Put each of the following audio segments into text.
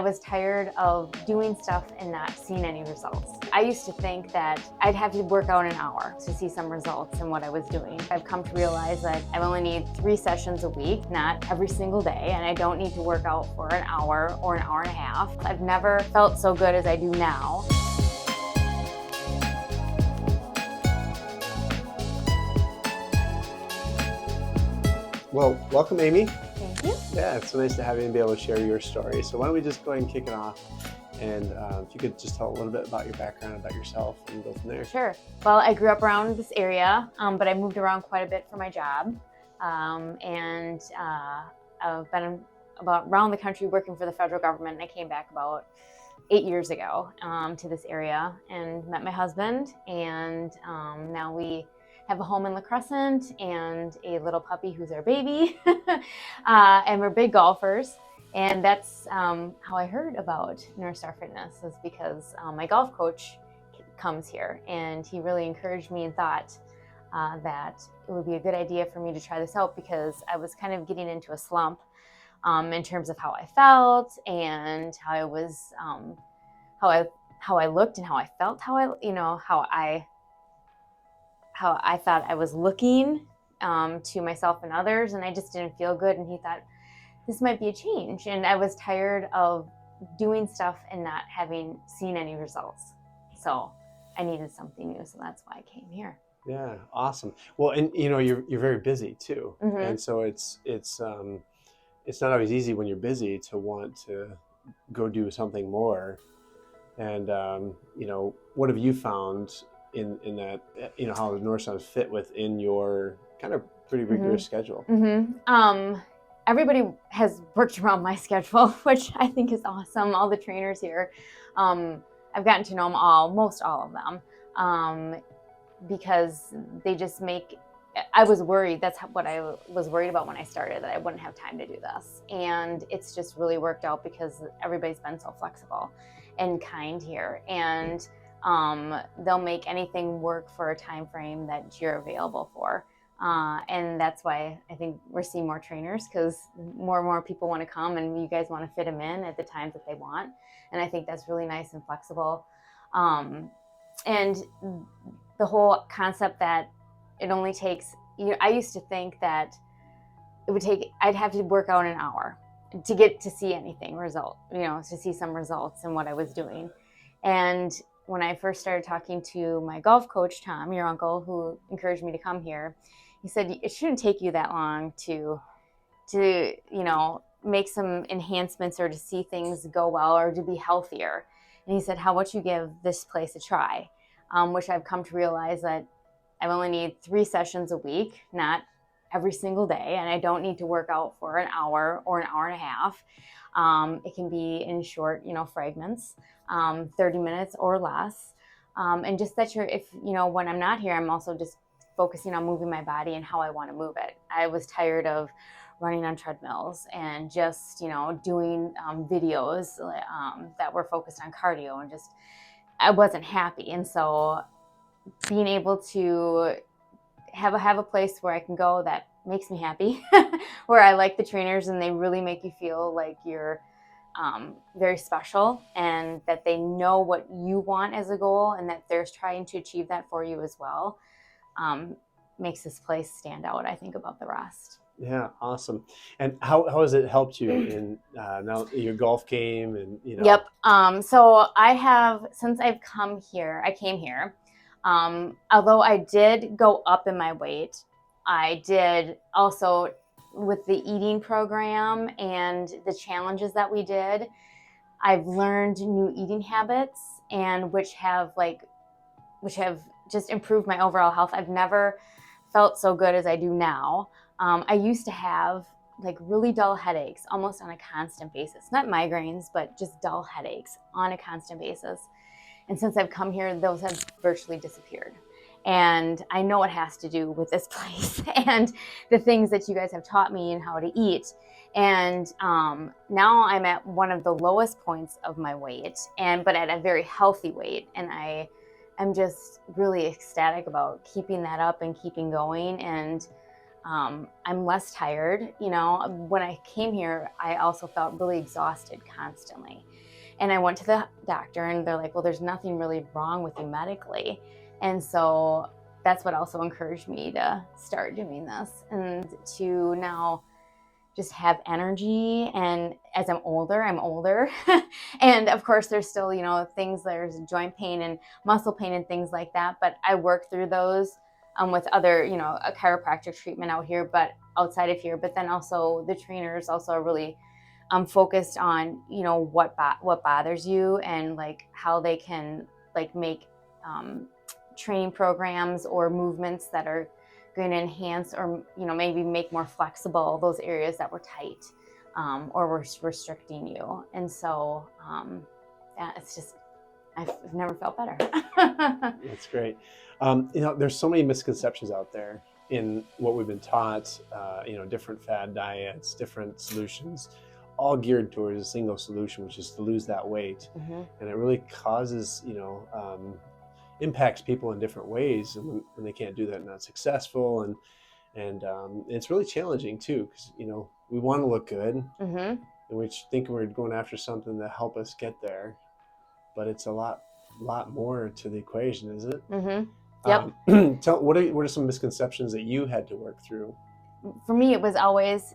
I was tired of doing stuff and not seeing any results. I used to think that I'd have to work out an hour to see some results in what I was doing. I've come to realize that I only need 3 sessions a week, not every single day, and I don't need to work out for an hour or an hour and a half. I've never felt so good as I do now. Well, welcome, Amy. Thank you. Yeah, it's so nice to have you and be able to share your story. So why don't we just go ahead and kick it off? And if you could just tell a little bit about your background, about yourself, and go from there. Sure. Well, I grew up around this area, but I moved around quite a bit for my job. I've been around the country working for the federal government, and I came back about 8 years ago to this area and met my husband, and now we have a home in La Crescent and a little puppy who's our baby, and we're big golfers. And that's how I heard about NorthStar Fitness, is because my golf coach comes here, and he really encouraged me and thought that it would be a good idea for me to try this out, because I was kind of getting into a slump in terms of how I felt and how I was, how I looked and how I felt, how I thought I was looking to myself and others, and I just didn't feel good. And he thought this might be a change, and I was tired of doing stuff and not having seen any results. So I needed something new, so that's why I came here. Yeah, awesome. Well, and you're very busy too, and so it's not always easy when you're busy to want to go do something more. And what have you found in that? How does NorthStar fit within your kind of pretty rigorous schedule? Everybody has worked around my schedule, which I think is awesome. All the trainers here, I've gotten to know them most all of them, because they just make. I was worried. That's what I was worried about when I started, that I wouldn't have time to do this. And it's just really worked out, because everybody's been so flexible and kind here. And they'll make anything work for a time frame that you're available for. And that's why I think we're seeing more trainers, because more and more people want to come, and you guys want to fit them in at the times that they want. And I think that's really nice and flexible. And the whole concept that it only takes, I used to think that I'd have to work out an hour to get to see anything to see some results in what I was doing. And when I first started talking to my golf coach, Tom, your uncle, who encouraged me to come here, he said, it shouldn't take you that long to make some enhancements or to see things go well or to be healthier. And he said, how about you give this place a try? Which I've come to realize that I only need 3 sessions a week, not every single day. And I don't need to work out for an hour or an hour and a half. It can be in short, fragments, 30 minutes or less. And just that when I'm not here, I'm also just focusing on moving my body and how I want to move it. I was tired of running on treadmills and just, doing videos that were focused on cardio, and just, I wasn't happy. And so being able to have a place where I can go that makes me happy, where I like the trainers and they really make you feel like you're very special, and that they know what you want as a goal, and that they're trying to achieve that for you as well, makes this place stand out, I think, above the rest. Yeah, awesome. And how has it helped you in now your golf game and Yep. So since I came here. Although I did go up in my weight, I did also, with the eating program and the challenges that we did, I've learned new eating habits, and which have just improved my overall health. I've never felt so good as I do now. I used to have really dull headaches almost on a constant basis, not migraines, but just dull headaches on a constant basis. And since I've come here, those have virtually disappeared. And I know it has to do with this place and the things that you guys have taught me and how to eat. And now I'm at one of the lowest points of my weight, but at a very healthy weight. And I'm just really ecstatic about keeping that up and keeping going. And I'm less tired. You know, when I came here, I also felt really exhausted constantly. And I went to the doctor and they're like, well, there's nothing really wrong with you medically. And so that's what also encouraged me to start doing this and to now just have energy. And as I'm older, and of course there's still, you know, things, there's joint pain and muscle pain and things like that, but I work through those with other, you know, a chiropractic treatment out here, but outside of here. But then also the trainers also are really focused on, you know, what bothers you and like how they can like make training programs or movements that are going to enhance or, you know, maybe make more flexible those areas that were tight or were restricting you. And so yeah, it's just, I've never felt better. That's great. You know, there's so many misconceptions out there in what we've been taught, you know, different fad diets, different solutions, all geared towards a single solution, which is to lose that weight. And it really causes, you know, impacts people in different ways. And when they can't do that, not successful. And it's really challenging too, because, you know, we want to look good and we think we're going after something to help us get there, but it's a lot more to the equation, isn't it? Yep. What are some misconceptions that you had to work through? For me, it was always,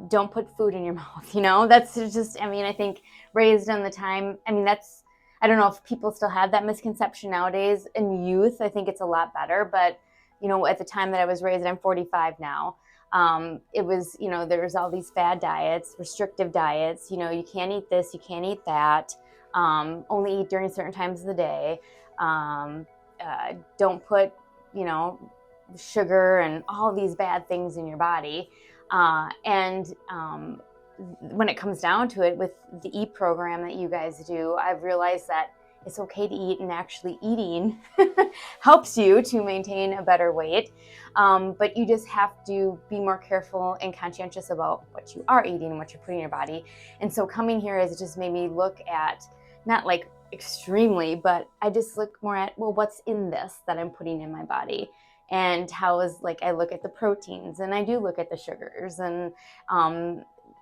don't put food in your mouth, you know. That's just, I mean, I think raised on the time, I mean, that's, I don't know if people still have that misconception nowadays. In youth, I think it's a lot better, but you know, at the time that I was raised, I'm 45 now, it was, you know, there's all these fad diets, restrictive diets, you know, you can't eat this, you can't eat that, only eat during certain times of the day, don't put, you know, sugar and all these bad things in your body. When it comes down to it, with the EAT program that you guys do, I've realized that it's okay to eat, and actually eating helps you to maintain a better weight. But you just have to be more careful and conscientious about what you are eating and what you're putting in your body. And so coming here has just made me look at, not like extremely, but I just look more at, well, what's in this that I'm putting in my body? And how is, like, I look at the proteins and I do look at the sugars and,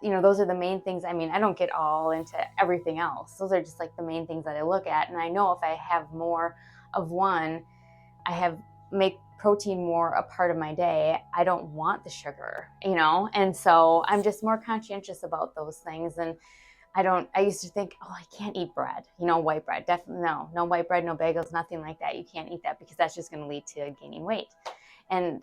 you know, those are the main things. I mean, I don't get all into everything else. Those are just like the main things that I look at. And I know if I have more of one, make protein more a part of my day. I don't want the sugar, you know? And so I'm just more conscientious about those things. And I used to think, oh, I can't eat bread, you know, white bread. Definitely no white bread, no bagels, nothing like that. You can't eat that because that's just going to lead to gaining weight. And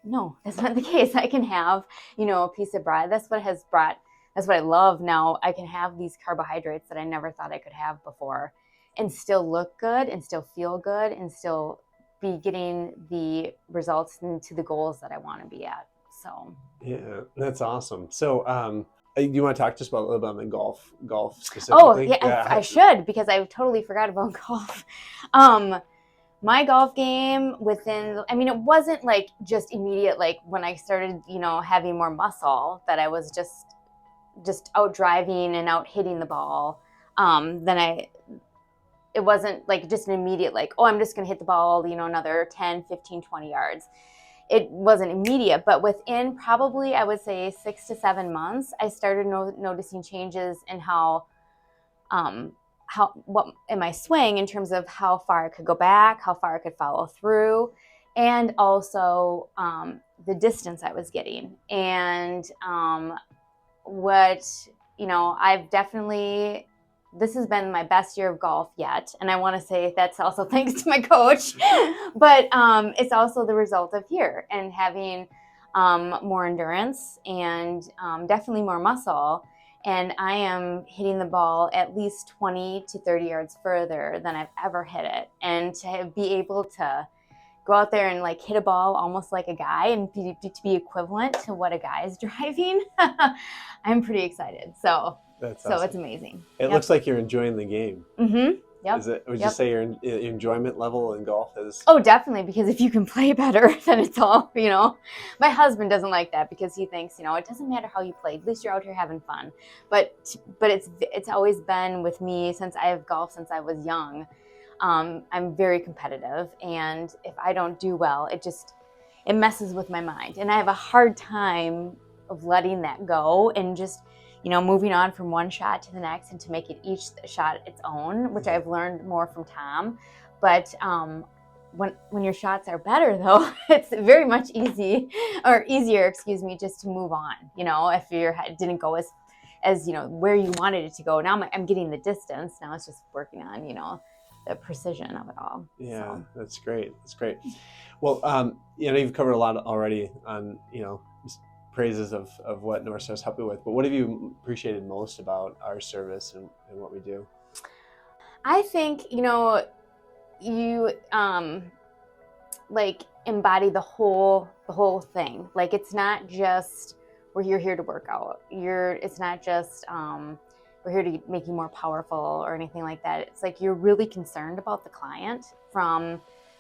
no, that's not the case. I can have, you know, a piece of bread. That's what I love now. I can have these carbohydrates that I never thought I could have before and still look good and still feel good and still be getting the results into the goals that I want to be at. So yeah, that's awesome. So you want to talk just about a little bit on the golf Oh specifically? yeah, I should, because I totally forgot about golf. My golf game I mean, it wasn't like just immediate, like when I started, you know, having more muscle, that I was just out driving and out hitting the ball. It wasn't like just an immediate, like, oh, I'm just going to hit the ball, you know, another 10, 15, 20 yards. It wasn't immediate, but within probably, I would say 6 to 7 months, I started noticing changes in what in my swing, in terms of how far I could go back, how far I could follow through, and also the distance I was getting. And what, you know, this has been my best year of golf yet. And I want to say that's also thanks to my coach, but it's also the result of here and having more endurance and definitely more muscle. And I am hitting the ball at least 20 to 30 yards further than I've ever hit it. And to be able to go out there and like hit a ball almost like a guy and to be equivalent to what a guy is driving, I'm pretty excited. So awesome. It's amazing. It looks like you're enjoying the game. Yep. Would you say your enjoyment level in golf is? Oh, definitely, because if you can play better, then it's all, you know. My husband doesn't like that because he thinks, you know, it doesn't matter how you play, at least you're out here having fun. But it's always been with me since I have golfed since I was young. I'm very competitive, and if I don't do well, it messes with my mind, and I have a hard time of letting that go and just, moving on from one shot to the next and to make it each shot its own, which I've learned more from Tom. But when your shots are better, though, it's very much easier, just to move on. If your head didn't go as where you wanted it to go. Now I'm getting the distance. Now it's just working on the precision of it all. Yeah, so. That's great. That's great. Well, you've covered a lot already on praises of what NorthStar is helping with. But what have you appreciated most about our service and what we do? I think you like embody the whole thing. Like, it's not just you're here to work out. It's not just we're here to make you more powerful or anything like that. It's like you're really concerned about the client, from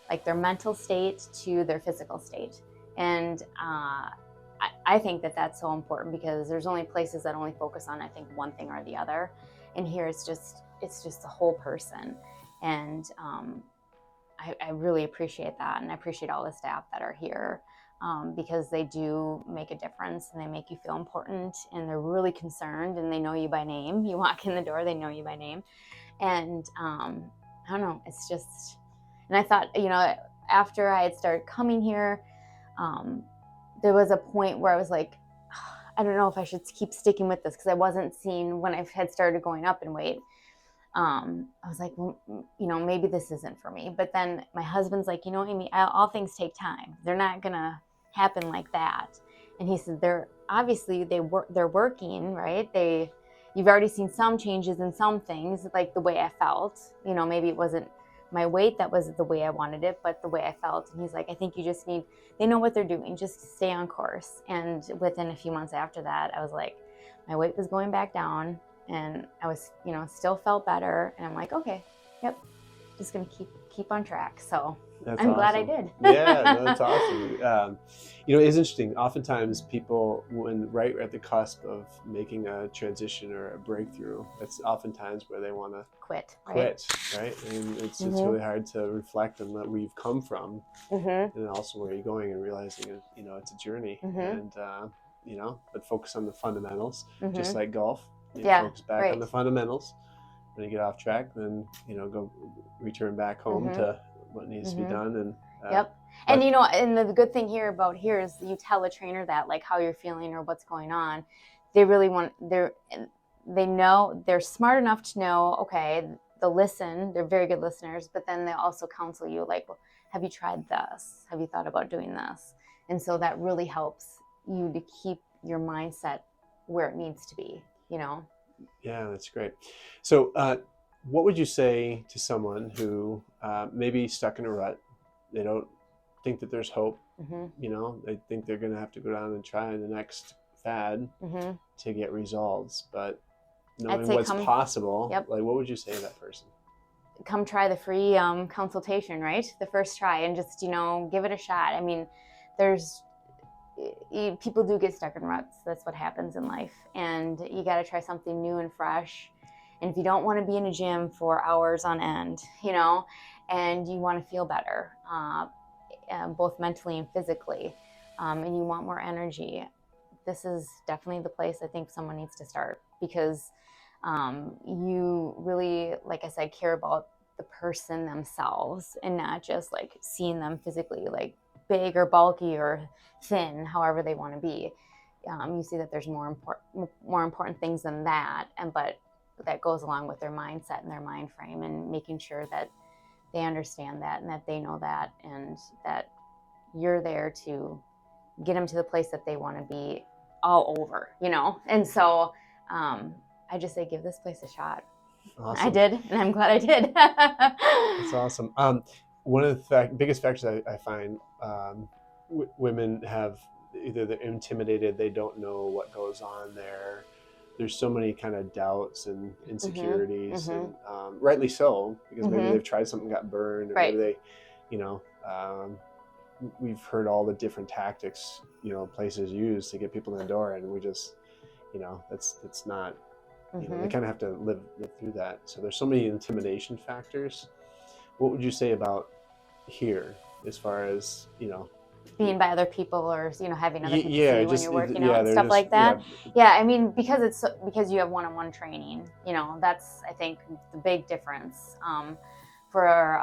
like their mental state to their physical state. And I think that that's so important, because there's only places that only focus on, I think, one thing or the other. And here it's just the whole person. And I really appreciate that. And I appreciate all the staff that are here, because they do make a difference, and they make you feel important, and they're really concerned, and they know you by name. You walk in the door, they know you by name. And I don't know, it's just, and I thought, after I had started coming here, there was a point where I was like, I don't know if I should keep sticking with this, because I wasn't seeing, when I had started going up in weight, I was like, well, maybe this isn't for me. But then my husband's like, Amy, all things take time. They're not gonna happen like that. And he said, they're working, right? You've already seen some changes in some things, like the way I felt. Maybe it wasn't my weight that was the way I wanted it, but the way I felt. And he's like, I think you just they know what they're doing. Just stay on course. And within a few months after that, I was like, my weight was going back down, and I was, still felt better. And I'm like, okay, yep, just gonna keep on track. So That's I'm glad I awesome. did. Yeah, no, that's awesome. It's interesting. Oftentimes people, when right at the cusp of making a transition or a breakthrough, that's oftentimes where they want to quit, right? And it's really hard to reflect on where we've come from, and also where you're going, and realizing, it's a journey. And, but focus on the fundamentals, just like golf. Focus back on the fundamentals. When you get off track, then go return back home to what needs to be done. And yep. And and the good thing about here is you tell a trainer that, like, how you're feeling or what's going on. They really they know, they're smart enough to know, okay, they'll listen. They're very good listeners, but then they also counsel you, like, well, have you tried this? Have you thought about doing this? And so that really helps you to keep your mindset where it needs to be, Yeah, that's great. So what would you say to someone who may be stuck in a rut? They don't think that there's hope. They think they're going to have to go down and try the next fad to get results, but knowing what's possible, like, what would you say to that person? Come try the free consultation, right? The first try, and just, give it a shot. I mean, people do get stuck in ruts. That's what happens in life. And you got to try something new and fresh. And if you don't want to be in a gym for hours on end, and you want to feel better, both mentally and physically, and you want more energy, this is definitely the place I think someone needs to start, because you really, like I said, care about the person themselves, and not just like seeing them physically, like big or bulky or thin, however they want to be. You see that there's more important things than that, but that goes along with their mindset and their mind frame, and making sure that they understand that, and that they know that, and that you're there to get them to the place that they want to be all over, And so I just say, give this place a shot. Awesome. I did, and I'm glad I did. That's awesome. One of the biggest factors I find, women have, either they're intimidated, they don't know what goes on there. There's so many kind of doubts and insecurities, and rightly so, because maybe they've tried something, got burned, or maybe they, we've heard all the different tactics, places use to get people in the door, and we just, that's not, they kind of have to live through that. So there's so many intimidation factors. What would you say about here, as far as, being by other people, or having other people yeah, see you when just you're working yeah, out and they're stuff just like that. Yeah, I mean, because you have one-on-one training, that's, I think, the big difference for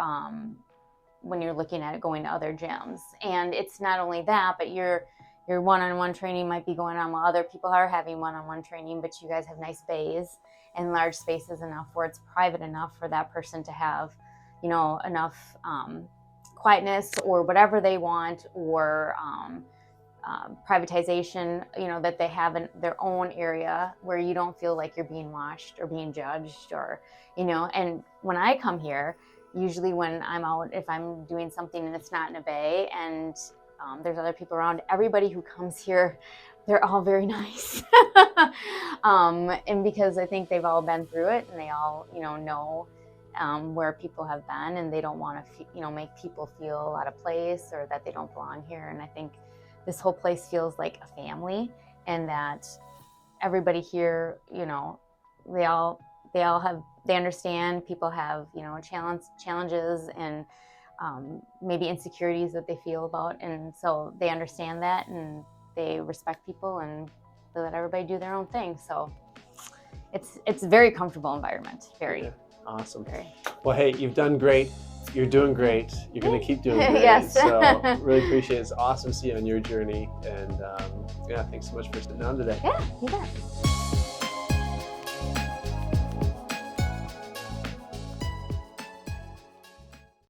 when you're looking at going to other gyms. And it's not only that, but your one-on-one training might be going on while other people are having one-on-one training, but you guys have nice bays and large spaces enough where it's private enough for that person to have, enough quietness or whatever they want, or privatization, that they have in their own area where you don't feel like you're being watched or being judged, or, and when I come here, usually when I'm out, if I'm doing something and it's not in a bay and there's other people around, everybody who comes here, they're all very nice. And because I think they've all been through it, and they all, know where people have been, and they don't want to, make people feel out of place or that they don't belong here. And I think this whole place feels like a family, and that everybody here, they understand people have, challenges and maybe insecurities that they feel about, and so they understand that, and they respect people, and they let everybody do their own thing. So it's a very comfortable environment. Very. Yeah. Awesome. Very. Well, hey, you've done great. You're doing great. You're going to keep doing great. Yes. So really appreciate it. It's awesome to see you on your journey. And yeah, thanks so much for sitting down today. Yeah, you bet.